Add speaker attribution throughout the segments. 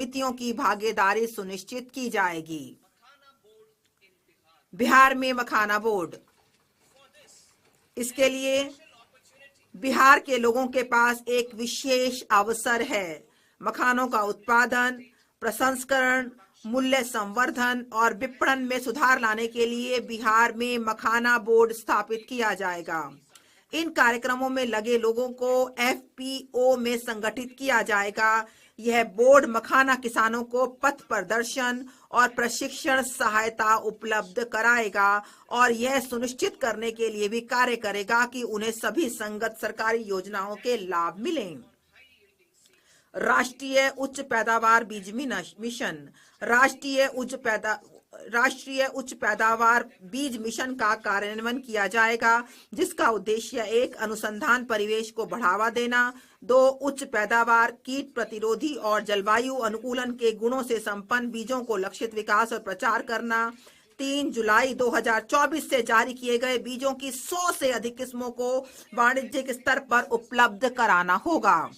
Speaker 1: समितियों की भागीदारी सुनिश्चित की जाएगी। बिहार में मखाना बोर्ड, इसके लिए बिहार के लोगों के पास एक विशेष अवसर है। मखानों का उत्पादन, प्रसंस्करण, मूल्य संवर्धन और विपणन में सुधार लाने के लिए बिहार में मखाना बोर्ड स्थापित किया जाएगा। इन कार्यक्रमों में लगे लोगों को एफपीओ में संगठित किया जाएगा। यह बोर्ड मखाना किसानों को पथ प्रदर्शन और प्रशिक्षण सहायता उपलब्ध कराएगा और यह सुनिश्चित करने के लिए भी कार्य करेगा कि उन्हें सभी संगत सरकारी योजनाओं के लाभ मिलें। राष्ट्रीय उच्च पैदावार बीज मिशन, राष्ट्रीय उच्च पैदावार बीज मिशन का कार्यान्वयन किया जाएगा, जिसका उद्देश्य एक, अनुसंधान परिवेश को बढ़ावा देना, 2, उच्च पैदावार, कीट प्रतिरोधी और जलवायु अनुकूलन के गुणों से संपन्न बीजों को लक्षित विकास और प्रचार करना, 3 जुलाई 2024 से जारी किए गए बीजों की 100 से अधिक किस्मों को वाणिज्यिक स्तर पर उपलब्ध कराना होगा।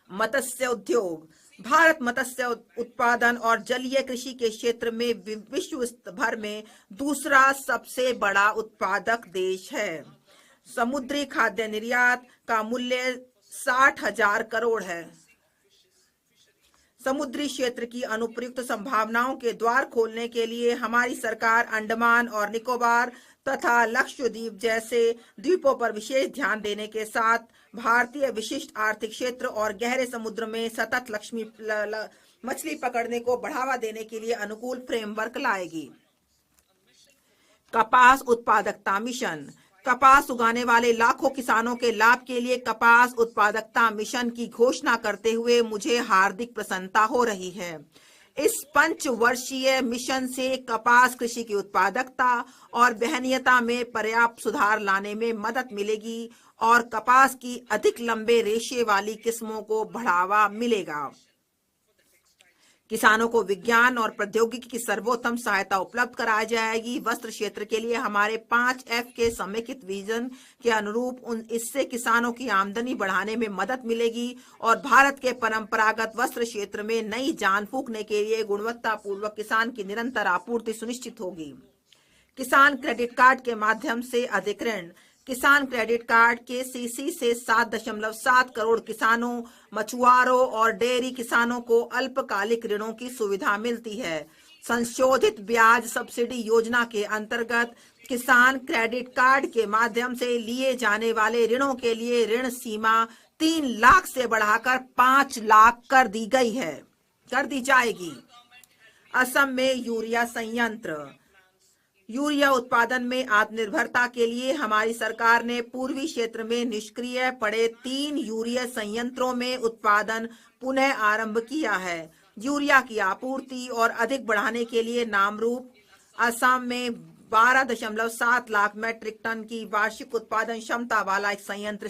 Speaker 1: मत्स्य उद्योग, भारत मत्स्य उत्पादन और जलीय कृषि के क्षेत्र में विश्व भर में दूसरा सबसे बड़ा उत्पादक देश है। समुद्री खाद्य निर्यात का मूल्य 60,000 करोड़ है। समुद्री क्षेत्र की अनुप्रयुक्त संभावनाओं के द्वार खोलने के लिए हमारी सरकार अंडमान और निकोबार तथा लक्षद्वीप जैसे द्वीपों पर विशेष ध्यान देने के साथ भारतीय विशिष्ट आर्थिक क्षेत्र और गहरे समुद्र में सतत मछली पकड़ने को बढ़ावा देने के लिए अनुकूल फ्रेमवर्क लाएगी। कपास उत्पादकता मिशन, कपास उगाने वाले लाखों किसानों के लाभ के लिए कपास उत्पादकता मिशन की घोषणा करते हुए मुझे हार्दिक प्रसन्नता हो रही है। इस 5 वर्षीय मिशन से कपास कृषि की उत्पादकता और वहनीयता में पर्याप्त सुधार लाने में मदद मिलेगी और कपास की अधिक लंबे रेशे वाली किस्मों को बढ़ावा मिलेगा। किसानों को विज्ञान और प्रौद्योगिकी की सर्वोत्तम सहायता उपलब्ध कराई जाएगी। वस्त्र क्षेत्र के लिए हमारे 5F के समेकित विजन के अनुरूप इससे किसानों की आमदनी बढ़ाने में मदद मिलेगी और भारत के परंपरागत वस्त्र क्षेत्र में नई जान फूंकने के लिए गुणवत्तापूर्वक किसान की निरंतर आपूर्ति सुनिश्चित होगी। किसान क्रेडिट कार्ड के माध्यम से अधिक ऋण, किसान क्रेडिट कार्ड के सीसी से 7.7 करोड़ किसानों, मछुआरों और डेयरी किसानों को अल्पकालिक ऋणों की सुविधा मिलती है। संशोधित ब्याज सब्सिडी योजना के अंतर्गत किसान क्रेडिट कार्ड के माध्यम से लिए जाने वाले ऋणों के लिए ऋण सीमा 3 लाख से बढ़ाकर 5 लाख कर दी जाएगी। असम में यूरिया संयंत्र, यूरिया उत्पादन में आत्मनिर्भरता के लिए हमारी सरकार ने पूर्वी क्षेत्र में निष्क्रिय पड़े 3 यूरिया संयंत्रों में उत्पादन पुनः आरंभ किया है। यूरिया की आपूर्ति और अधिक बढ़ाने के लिए नामरूप असम में 12.7 लाख मीट्रिक टन की वार्षिक उत्पादन क्षमता वाला एक संयंत्र